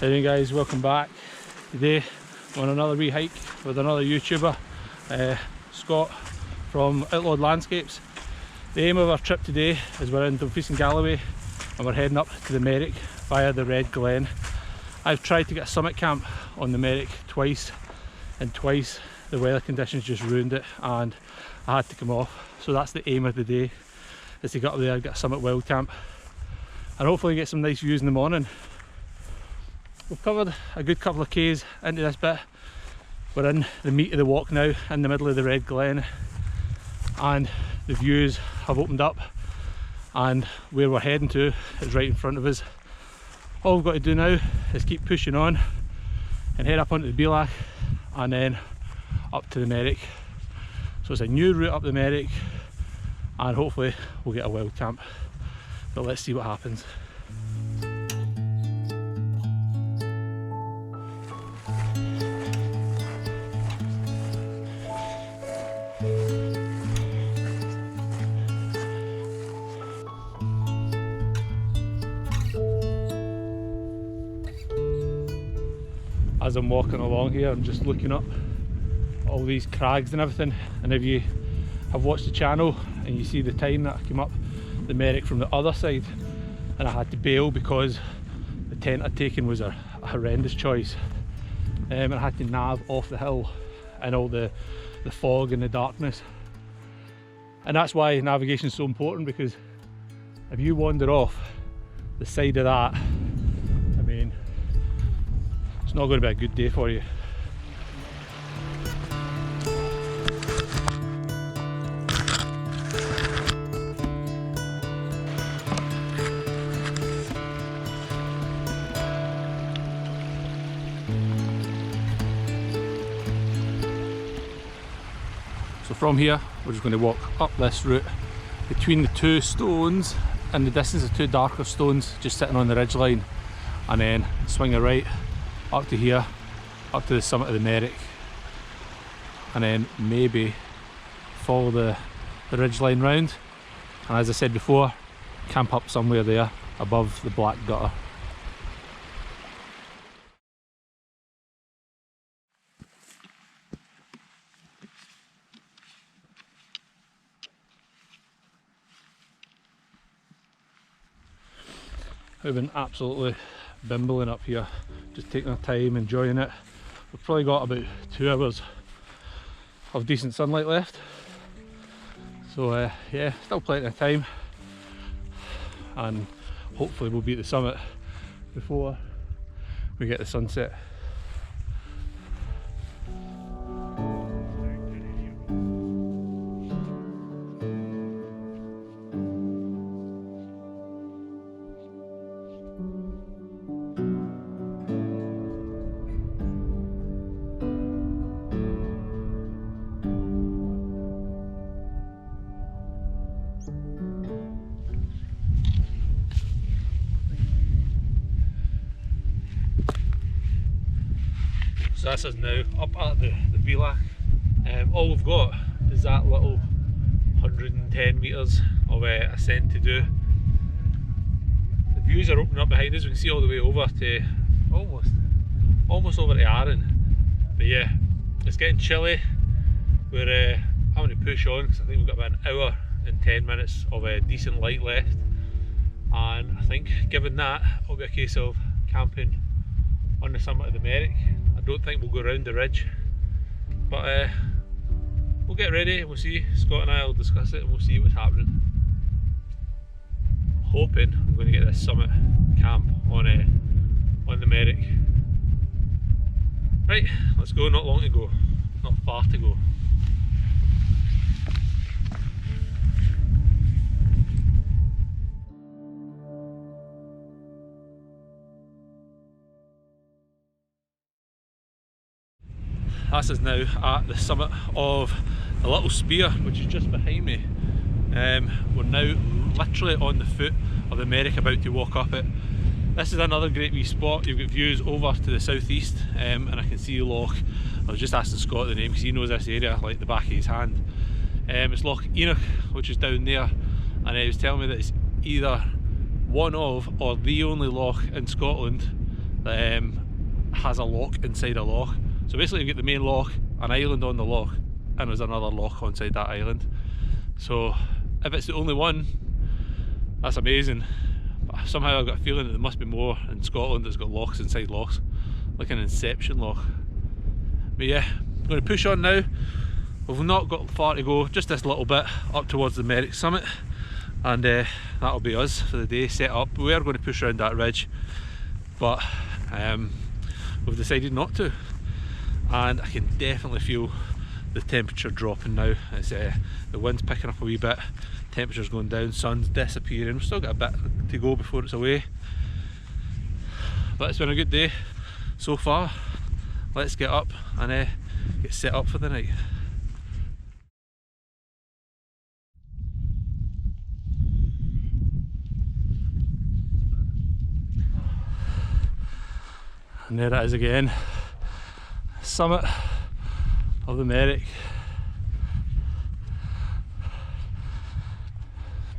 Hey guys, welcome back. Today I'm on another wee hike with another YouTuber, Scott from Outlawed Landscapes. The aim of our trip today is we're in Dumfries and Galloway and we're heading up to the Merrick via the Red Glen. I've tried to get a summit camp on the Merrick twice, and twice the weather conditions just ruined it and I had to come off. So that's the aim of the day, is to get up there and get a summit wild camp and hopefully get some nice views in the morning. We've covered a good couple of k's into this bit. We're in the meat of the walk now, in the middle of the Red Glen, and the views have opened up and where we're heading to is right in front of us. All we've got to do now is keep pushing on and head up onto the Belach and then up to the Merrick. So it's a new route up the Merrick and hopefully we'll get a wild camp, but let's see what happens. As I'm walking along here, I'm just looking up all these crags and everything, and if you have watched the channel and you see the time that I came up the Merrick from the other side and I had to bail because the tent I'd taken was a horrendous choice, and I had to nav off the hill and all the fog and the darkness. And that's why navigation is so important, because if you wander off the side of that, I mean, it's not going to be a good day for you. So from here, we're just going to walk up this route between the two stones, and the distance of two darker stones just sitting on the ridge line, and then swing a right up to here, up to the summit of the Merrick, and then maybe follow the ridge line round, and as I said before, camp up somewhere there above the black gutter. We've been absolutely bimbling up here, just taking our time, enjoying it. We've probably got about 2 hours of decent sunlight left, so yeah, still plenty of time, and hopefully we'll be at the summit before we get the sunset. So this is now up at the Belach. All we've got is that little 110 metres of ascent to do. The views are opening up behind us. We can see all the way over to almost over to Arran. But yeah, it's getting chilly. We're having to push on because I think we've got about an hour and 10 minutes of decent light left, and I think given that, it'll be a case of camping on the summit of the Merrick. I don't think we'll go around the ridge, but we'll get ready and we'll see. Scott and I will discuss it and we'll see what's happening. I'm hoping I'm going to get this summit camp on the Merrick. Right, let's go. Not long to go, not far to go. This is now at the summit of the little spear, which is just behind me. We're now literally on the foot of the Merrick, about to walk up it. This is another great wee spot. You've got views over to the southeast, and I can see Loch. I was just asking Scott the name because he knows this area like the back of his hand. It's Loch Enoch, which is down there, and he was telling me that it's either one of or the only loch in Scotland that has a lock inside a loch. So basically you get the main loch, an island on the loch, and there's another loch inside that island. So if it's the only one, that's amazing. But somehow I've got a feeling that there must be more in Scotland that's got lochs inside lochs, like an Inception loch. But yeah, I'm going to push on now. We've not got far to go, just this little bit up towards the Merrick summit, and that'll be us for the day set up. We are going to push around that ridge, but we've decided not to, and I can definitely feel the temperature dropping now. It's the wind's picking up a wee bit, temperature's going down, sun's disappearing. We've still got a bit to go before it's away, but it's been a good day so far. Let's get up and get set up for the night. And there it is again, summit of the Merrick.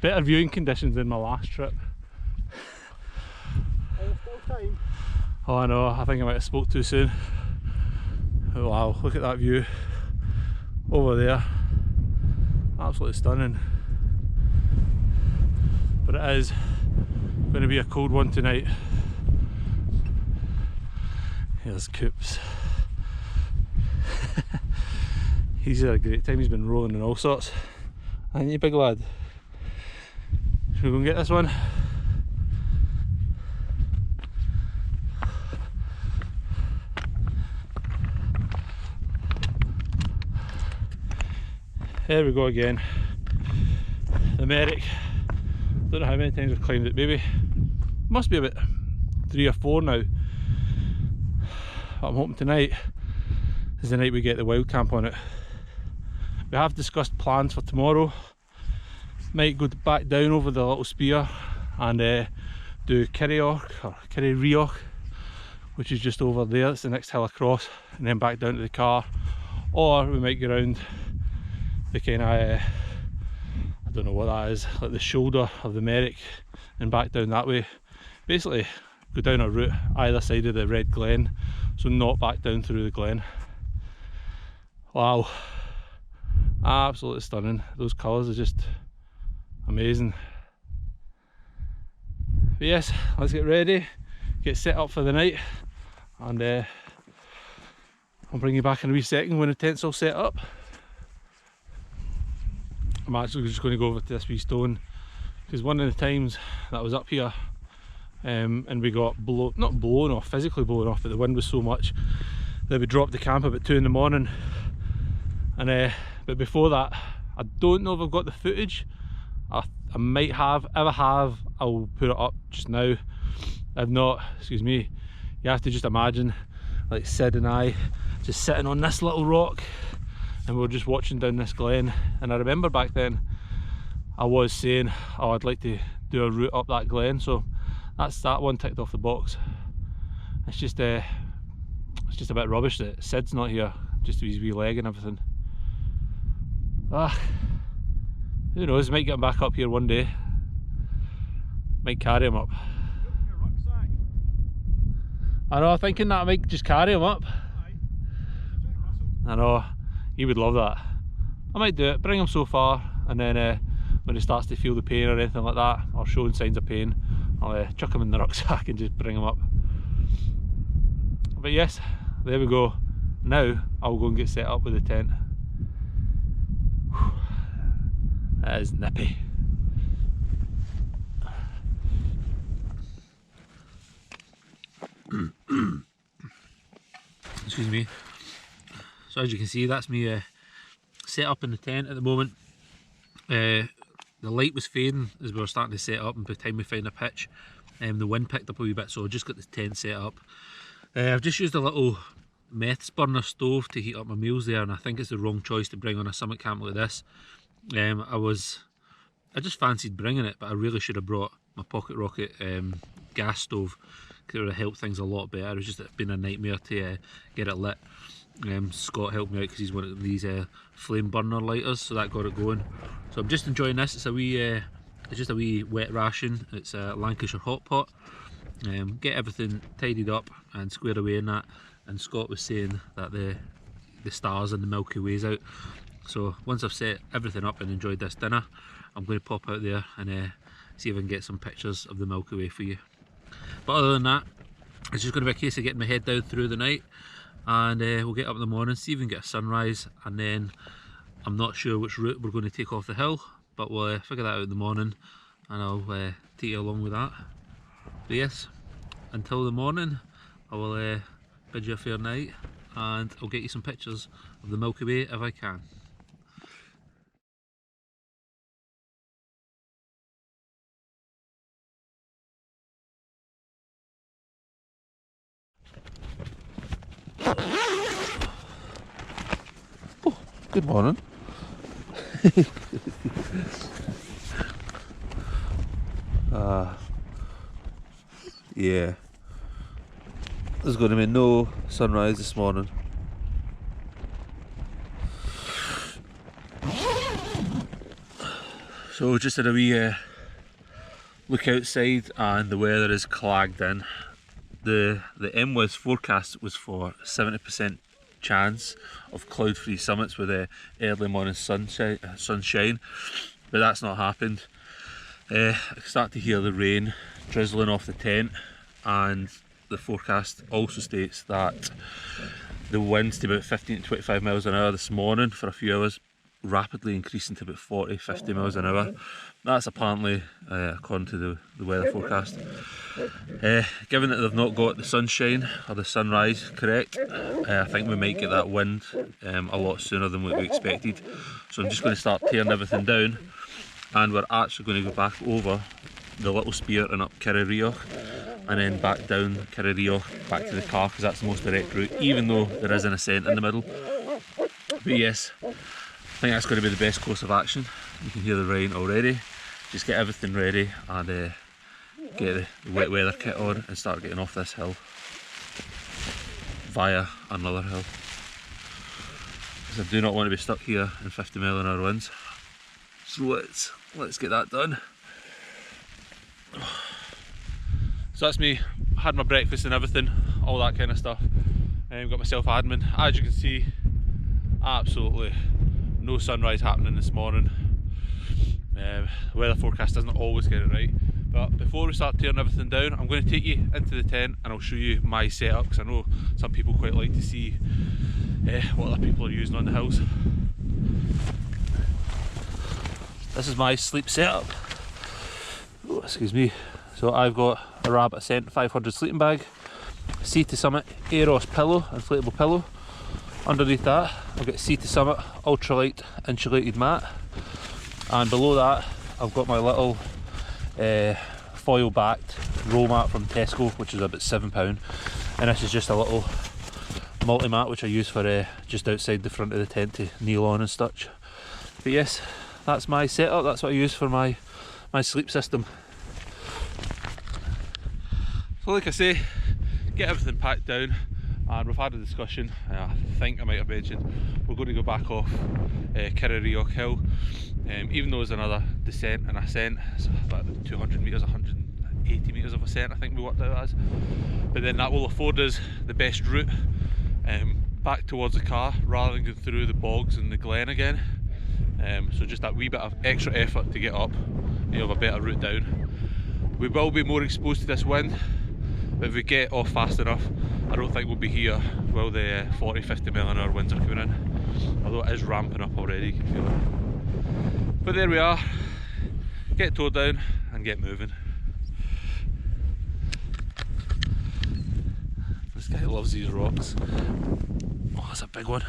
Better viewing conditions than my last trip. Still time. Oh, I know, I think I might have spoke too soon. Oh, wow, look at that view over there. Absolutely stunning. But it is going to be a cold one tonight. Here's Coops. He's had a great time, he's been rolling in all sorts. Ain't you, big lad? Should we go and get this one? There we go again. The Merrick. Don't know how many times I've climbed it, maybe. Must be about 3 or 4 now. But I'm hoping tonight is the night we get the wild camp on it. We have discussed plans for tomorrow. Might go back down over the little spear and do Kirrieoch or Kirrieoch, which is just over there. It's the next hill across, and then back down to the car. Or we might go around the kind of I don't know what that is, like the shoulder of the Merrick, and back down that way. Basically go down a route either side of the Red Glen, so not back down through the glen. Wow, absolutely stunning. Those colours are just amazing. But yes, let's get ready, get set up for the night, and I'll bring you back in a wee second when the tent's all set up. I'm actually just going to go over to this wee stone, because one of the times that I was up here and we got not blown off, physically blown off, but the wind was so much that we dropped the camp about 2 in the morning. And but before that, I don't know if I've got the footage. I might have. If I have, I'll put it up just now. If not, excuse me, you have to just imagine like Sid and I just sitting on this little rock, and we were just watching down this glen. And I remember back then I was saying, oh, I'd like to do a route up that glen, so that's that one ticked off the box. It's just a bit rubbish that Sid's not here, just his wee leg and everything. Who knows, might get him back up here one day, might carry him up. I know, thinking that I might just carry him up. I know, he would love that. I might do it, bring him so far, and then when he starts to feel the pain or anything like that, or showing signs of pain, I'll chuck him in the rucksack and just bring him up. But yes, there we go. Now I'll go and get set up with the tent. That is nippy. Excuse me. So as you can see, that's me set up in the tent at the moment. The light was fading as we were starting to set up, and by the time we found a pitch, the wind picked up a wee bit, so I just got the tent set up. I've just used a little meths burner stove to heat up my meals there, and I think it's the wrong choice to bring on a summit camp like this. I just fancied bringing it, but I really should have brought my pocket rocket gas stove, because it would have helped things a lot better. It was just been a nightmare to get it lit. Scott helped me out because he's one of these flame burner lighters, so that got it going. So I'm just enjoying this. It's a wee, it's just a wee wet ration. It's a Lancashire hot pot. get everything tidied up and squared away and that. And Scott was saying that the stars and the Milky Way's out. So once I've set everything up and enjoyed this dinner, I'm going to pop out there and see if I can get some pictures of the Milky Way for you. But other than that, it's just going to be a case of getting my head down through the night, and we'll get up in the morning, see if we can get a sunrise, and then I'm not sure which route we're going to take off the hill, but we'll figure that out in the morning, and I'll take you along with that. But yes, until the morning, I will bid you a fair night, and I'll get you some pictures of the Milky Way if I can. Oh, good morning. Yeah, there's going to be no sunrise this morning. So just had a wee look outside, and the weather is clagged in. The MWIS forecast was for 70% chance of cloud-free summits with a early morning sunshine, but that's not happened. I start to hear the rain drizzling off the tent, and the forecast also states that the winds to about 15 to 25 miles an hour this morning for a few hours, rapidly increasing to about 40-50 miles an hour. That's apparently according to the weather forecast. Given that they've not got the sunshine or the sunrise correct, I think we might get that wind a lot sooner than what we expected. So I'm just going to start tearing everything down, and we're actually going to go back over the Little Spear and up Kirrieoch, and then back down Kirrieoch back to the car, because that's the most direct route, even though there is an ascent in the middle. But yes, I think that's going to be the best course of action. You can hear the rain already. Just get everything ready and get the wet weather kit on and start getting off this hill via another hill, because I do not want to be stuck here in 50-mile-an-hour winds. So let's get that done. So that's me. I had my breakfast and everything, all that kind of stuff. Got myself admin. As you can see, absolutely no sunrise happening this morning. The weather forecast doesn't always get it right. But before we start tearing everything down, I'm going to take you into the tent and I'll show you my setup, because I know some people quite like to see what other people are using on the hills. This is my sleep setup. Oh, excuse me. So I've got a Rabbit Ascent 500 sleeping bag, Sea to Summit Aeros pillow, inflatable pillow. Underneath that I've got Sea to Summit ultralight insulated mat, and below that I've got my little foil backed roll mat from Tesco, which is about £7, and this is just a little multi-mat which I use for just outside the front of the tent to kneel on and such. But yes, that's my setup. That's what I use for my sleep system. So like I say, get everything packed down, and we've had a discussion. I think I might have mentioned we're going to go back off Kirrieoch Hill, even though there's another descent and ascent. It's about 200 metres, 180 metres of ascent I think we worked out as, but then that will afford us the best route back towards the car rather than going through the bogs and the glen again. So just that wee bit of extra effort to get up, you have a better route down. We will be more exposed to this wind, but if we get off fast enough, I don't think we'll be here while the 40-50 mile an hour winds are coming in, although it is ramping up already, you can feel it. But there we are, get towed down and get moving. This guy loves these rocks. Oh, that's a big one.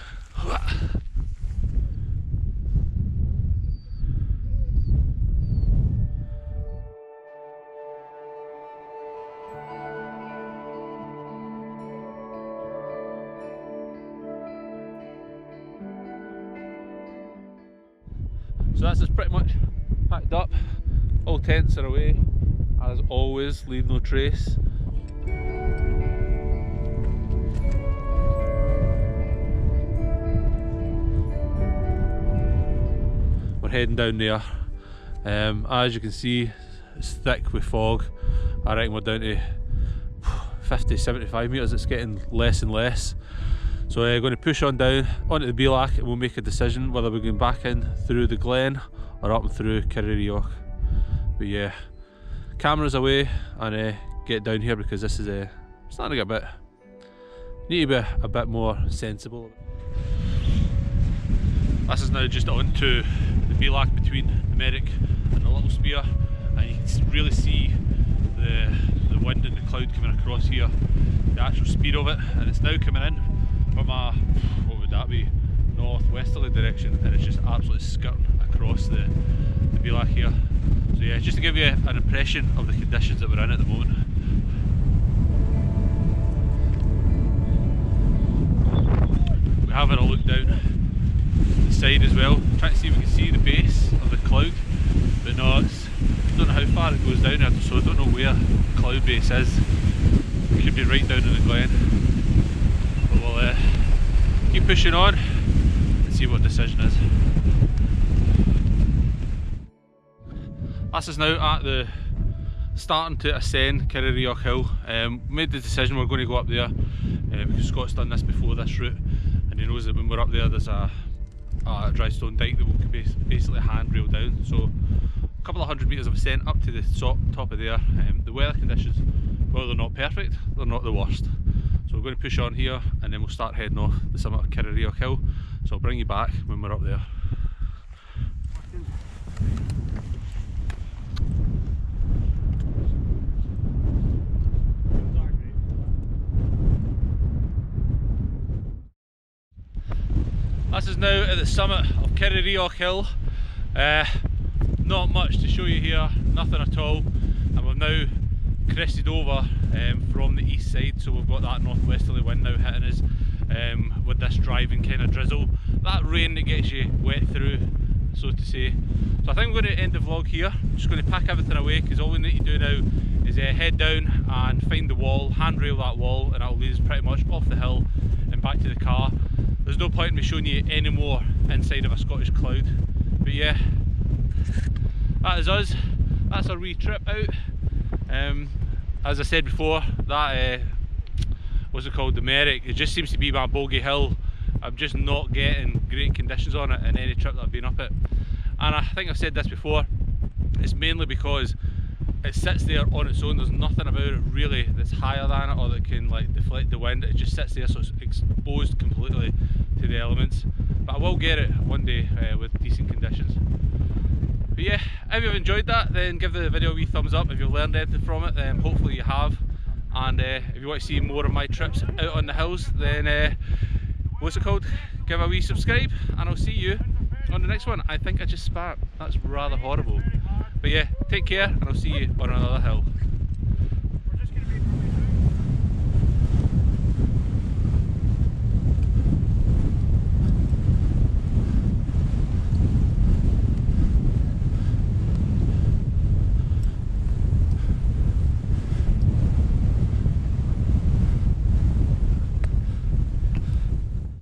So that's us pretty much packed up, all tents are away, as always, leave no trace. We're heading down there. As you can see, it's thick with fog. I reckon we're down to 50-75 metres, it's getting less and less. So I'm going to push on down onto the Bealack and we'll make a decision whether we're going back in through the Glen or up and through Kirrieoch. But yeah, cameras away and get down here because this is starting to get a bit, need to be a bit more sensible. This is now just onto the Bealack between the Merrick and the Little Spear, and you can really see the wind and the cloud coming across here, the actual speed of it, and it's now coming in from a, what would that be, northwesterly direction, and it's just absolutely skirting across the Bealack here. So yeah, just to give you an impression of the conditions that we're in at the moment. We're having a look down the side as well, trying to see if we can see the base of the cloud, but no, I don't know how far it goes down, so I don't know where the cloud base is. It could be right down in the Glen, but we'll keep pushing on and see what the decision is. This is now at the starting to ascend Kirrieoch Hill. Made the decision we're going to go up there because Scott's done this before this route, and he knows that when we're up there there's a dry stone dike that will basically handrail down. So a couple of 100 metres of ascent up to the top of there. The weather conditions, well, they're not perfect, they're not the worst. So we're going to push on here and then we'll start heading off the summit of Kirrieoch Hill. So I'll bring you back when we're up there. This is now at the summit of Kirrieoch Hill. Not much to show you here, nothing at all, and we've now crested over from the east side, so we've got that northwesterly wind now hitting us with this driving kind of drizzle, that rain that gets you wet through, so to say. So I think we're going to end the vlog here. I'm just going to pack everything away because all we need to do now is head down and find the wall, handrail that wall, and that'll lead us pretty much off the hill and back to the car. There's no point in me showing you any more inside of a Scottish cloud, but yeah, that is us. That's our wee trip out. As I said before, that what's it called, the Merrick, it just seems to be my bogey hill. I'm just not getting great conditions on it in any trip that I've been up it, and I think I've said this before, it's mainly because it sits there on its own. There's nothing about it really that's higher than it or that can like deflect the wind. It just sits there, so it's exposed completely to the elements. But I will get it one day with decent conditions. But yeah, if you've enjoyed that, then give the video a wee thumbs up. If you've learned anything from it, then hopefully you have. And if you want to see more of my trips out on the hills, then what's it called? Give a wee subscribe, and I'll see you on the next one. I think I just spat. That's rather horrible. But yeah, take care, and I'll see you on another hill.